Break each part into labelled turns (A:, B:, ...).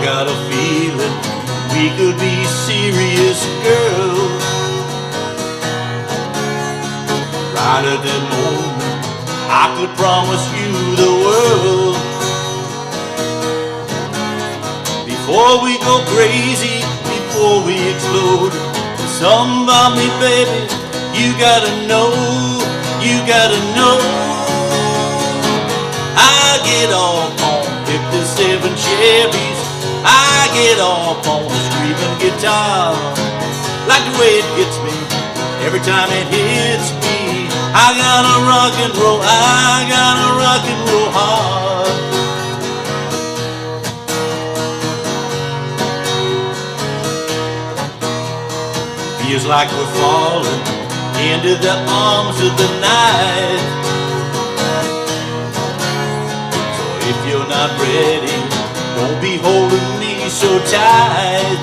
A: got a feeling we could be serious, girl. Right at that moment, I could promise you the world. Before we go crazy, before we explode, something about me, baby, you gotta know, you gotta know. I get off on 57 Chevys, I get off on a screaming guitar, like the way it gets me every time it hits me. I gotta rock and roll, I gotta rock and roll hard. Feels like we're falling into the arms of the night. So if you're not ready, don't be holding me so tight.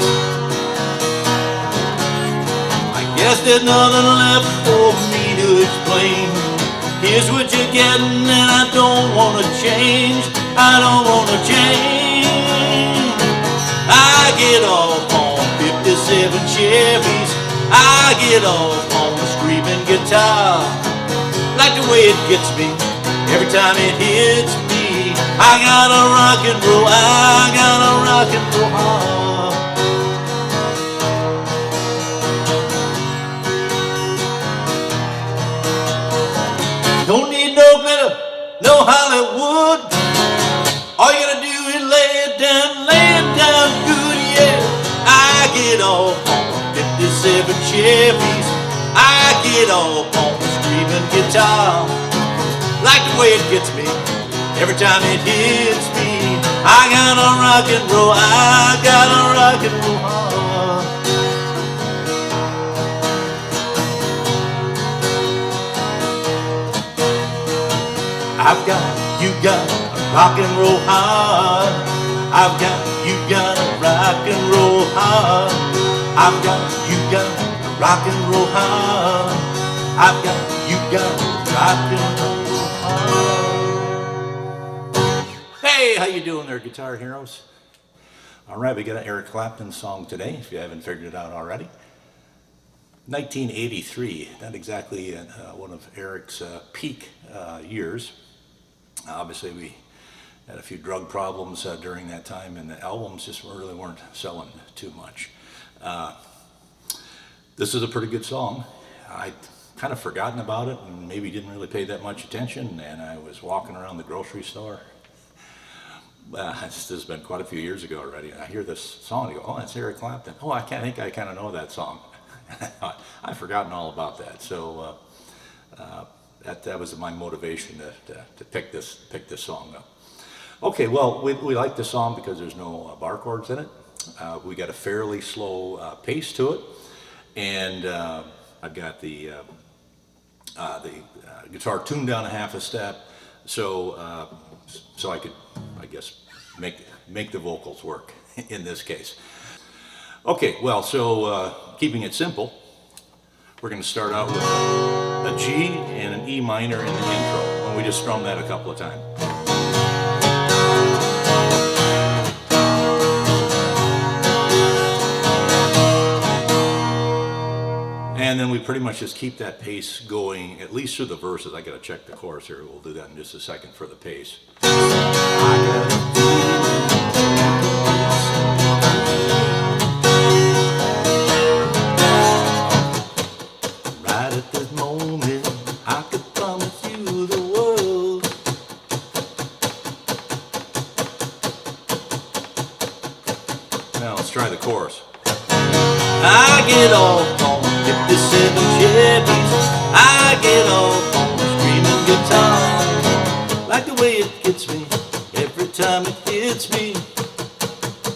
A: I guess there's nothing left for me to explain. Here's what you're getting and I don't wanna change, I don't wanna change. I get off on 57 Chevys, I get off on the screaming guitar, like the way it gets me every time it hits me. I gotta rock and roll, I gotta rock and roll hard. Don't need no glitter, no Hollywood. All you gotta do is lay it down good, yeah. I get off on 57 Chevys, I get off on the screaming guitar, like the way it gets me every time it hits me. I gotta rock and roll, I gotta rock and roll hard. I've got, you got to rock and roll hard. I've got, you got to rock and roll hard. I've got, you got to rock and roll hard. I've got, you got to rock and roll hard. Hey, how you doing there, guitar heroes? All right, we got an Eric Clapton song today, if you haven't figured it out already. 1983, not exactly one of Eric's peak years. Obviously, we had a few drug problems during that time, and the albums just really weren't selling too much. This is a pretty good song. I'd kind of forgotten about it and maybe didn't really pay that much attention, and I was walking around the grocery store. This has been quite a few years ago already, and I hear this song and I go, oh, that's Eric Clapton. Oh, I think I kind of know that song. I've forgotten all about that. So that was my motivation to pick this song up. Okay, well, we like this song because there's no bar chords in it. We got a fairly slow pace to it, and I've got the guitar tuned down a half a step, so I could, I guess, make the vocals work in this case. Okay, well, so keeping it simple, we're going to start out with a G and an E minor in the intro, and we just strum that a couple of times. And then we pretty much just keep that pace going, at least through the verses. I got to check the chorus here. We'll do that in just a second for the pace. Right at this moment, I could promise you the world. Now let's try the chorus. I get off on 57 Chevys, I get off on the screaming guitar, like the way it gets me every time it hits me.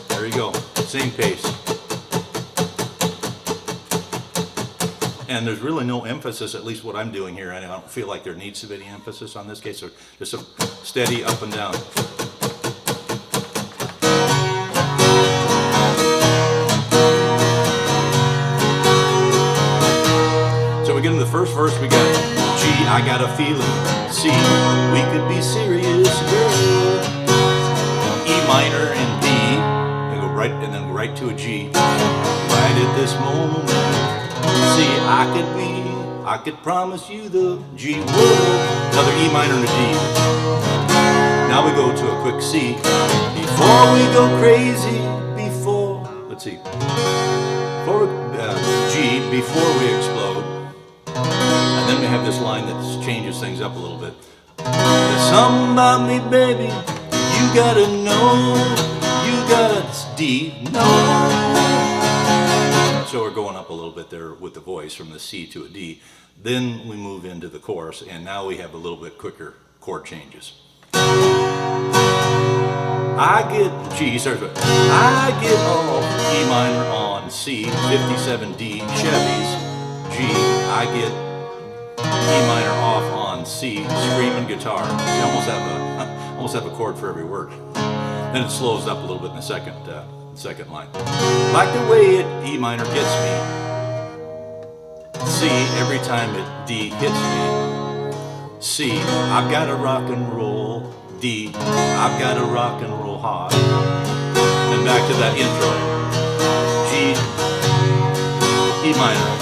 A: There you go, same pace. And there's really no emphasis, at least what I'm doing here. I don't feel like there needs to be any emphasis on this case, so just a steady up and down. So we get in the first verse, we got G, I got a feeling. C, we could be serious, girl. E minor and D, we right to a G. Right at this moment, see, I could promise you the G world. Another E minor and a D. Now we go to a quick C. Before we go crazy, let's see, G, before we explode. And then we have this line that changes things up a little bit. There's something about me, baby, you gotta know, you gotta, D, no. So we're going up a little bit there with the voice from the C to a D. Then we move into the chorus, and now we have a little bit quicker chord changes. G starts with, I get off E minor on C, 57 D, Chevys, G, I get E minor off on C, screaming guitar. You almost have a chord for every word. Then it slows up a little bit in the second line. Like the way E minor gets me. C, every time D hits me. C, I've got to rock and roll. D, I've got to rock and roll hard. Then back to that intro. G, E minor.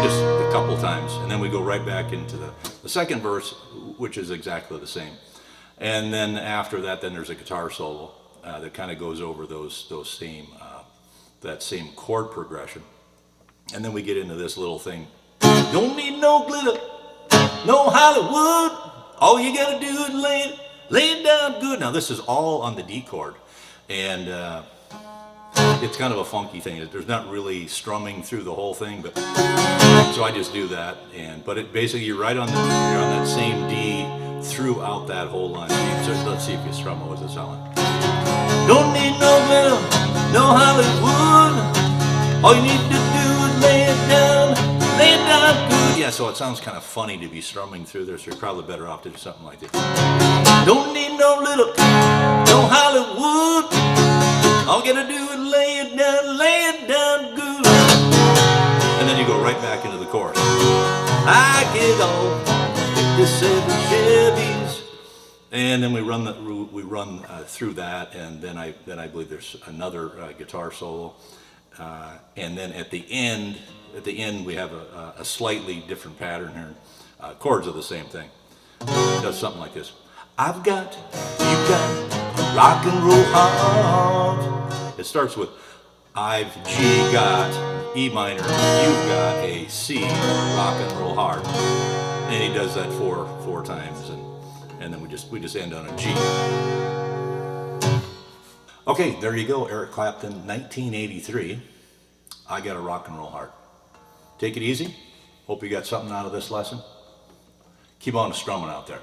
A: Just a couple times. And then we go right back into the second verse, which is exactly the same. And then after that, then there's a guitar solo that kind of goes over that same chord progression. And then we get into this little thing. Don't need no glitter, no Hollywood. All you gotta do is lay it down good. Now this is all on the D chord, and it's kind of a funky thing. There's not really strumming through the whole thing, but so I just do that. But it basically you're on that same D throughout that whole line. So let's see if you strum it. What's it sound like? Don't need no glitter, no Hollywood. All you need to do is lay it down good. Yeah, so it sounds kind of funny to be strumming through there, so you're probably better off to do something like this. Don't need no little, no Hollywood. All you gotta do is lay it down good. And then you go right back into the chorus. I get off 57 Chevys. And then we run through that, and then I believe there's another guitar solo. And then at the end we have a slightly different pattern here. Chords are the same thing. It does something like this. You got rock and roll heart. It starts with I've G got E minor, you've got a C, rock and roll hard. And he does that four times, and then we just end on a G. Okay, there you go, Eric Clapton, 1983. I Got a Rock and Roll Heart. Take it easy. Hope you got something out of this lesson. Keep on strumming out there.